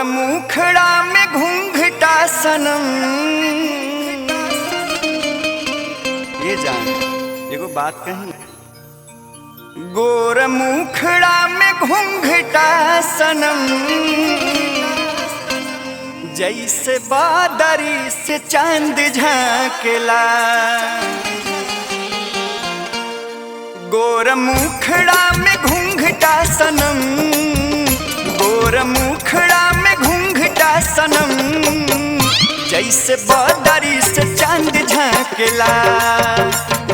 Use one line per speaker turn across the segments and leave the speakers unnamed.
मुखड़ा में घूंघटा सनम। ये जान एगो बात कही, गोर मुखड़ा में घूंघटा सनम, जैसे बादरी से चांद झांकेला। गोर मुखड़ा में घूंघटा सनम, गोर मुखड़ा में घूंघटा सनम, जैसे बादरी से चांद झांकेला।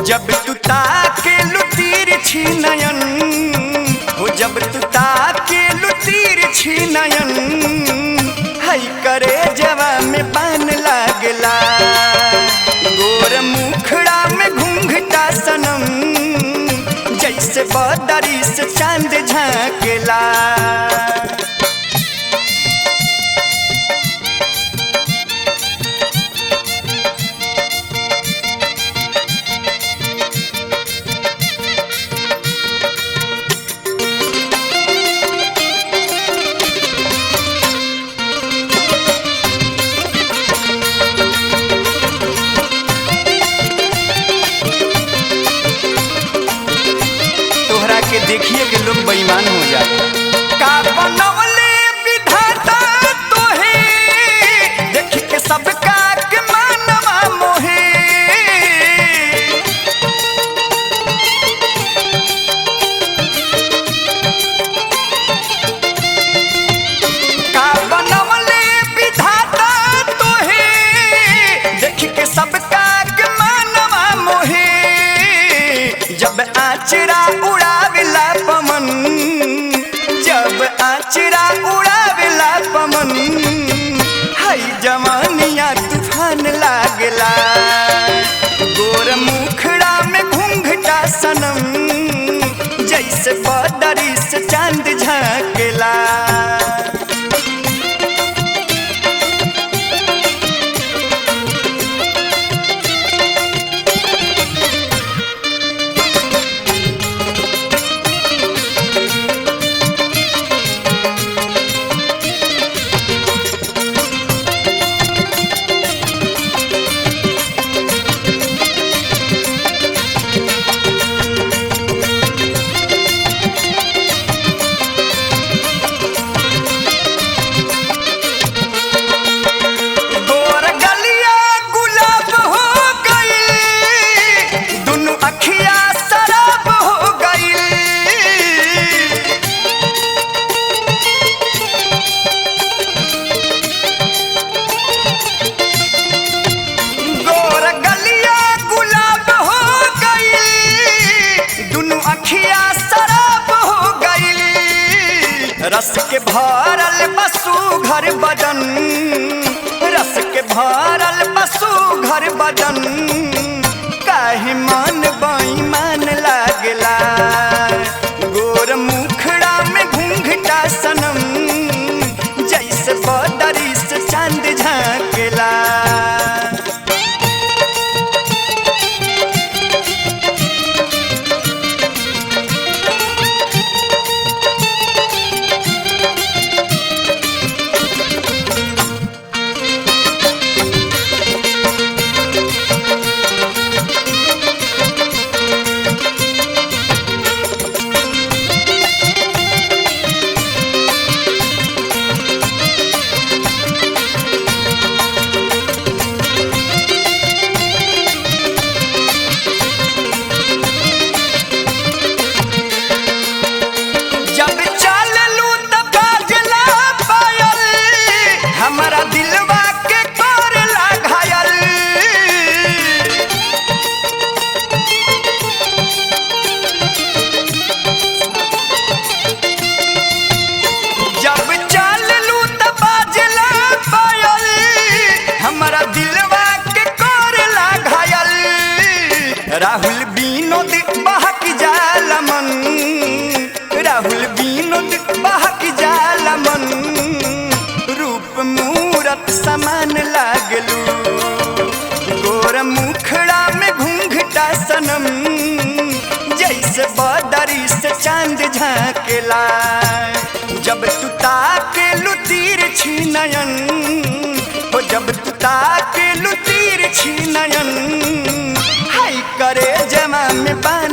जब तू ताके लुतीर छी नयन हो, जब तू ताके लुतीर छी नयन, हई करे जवा में बान लागला। गोर मुखड़ा में घूंघटा सनम, जैसे बादरी से चांद झांकेला। के देखिए कि लोग बेईमान हो जाते। का बनवले विधाता तोहे, देख के सबका के मानवा मोहे। का बनवले विधाता तोहे, देख के सबका के मानवा मोहे। जब आचरा उड़ावेला पवन, जब आचरा उड़ावेला पवन, हई जवानिया तूफान लागला। गोर मुखड़ा में घूंघटा सनम, जैसे बादरी से चांद झांकेला। रस के भरल बसु घर बदन, रस के भरल बसु घर बदन, काहे मन बेईमान लागला। गोर मुखड़ा में घूंघटा सनम, जैसे बादरी से चांद झांकेला। राहुल विनोद बहक जाला मन, राहुल विनोद बहक जाला मन, रूप मूरत समान लागलू। गोर मुखड़ा में घूंघटा सनम, जैसे बादरी से चांद झांकेला। जब तू ताके लुतीर छी तिरछी नयन हाय करे जमा में पानी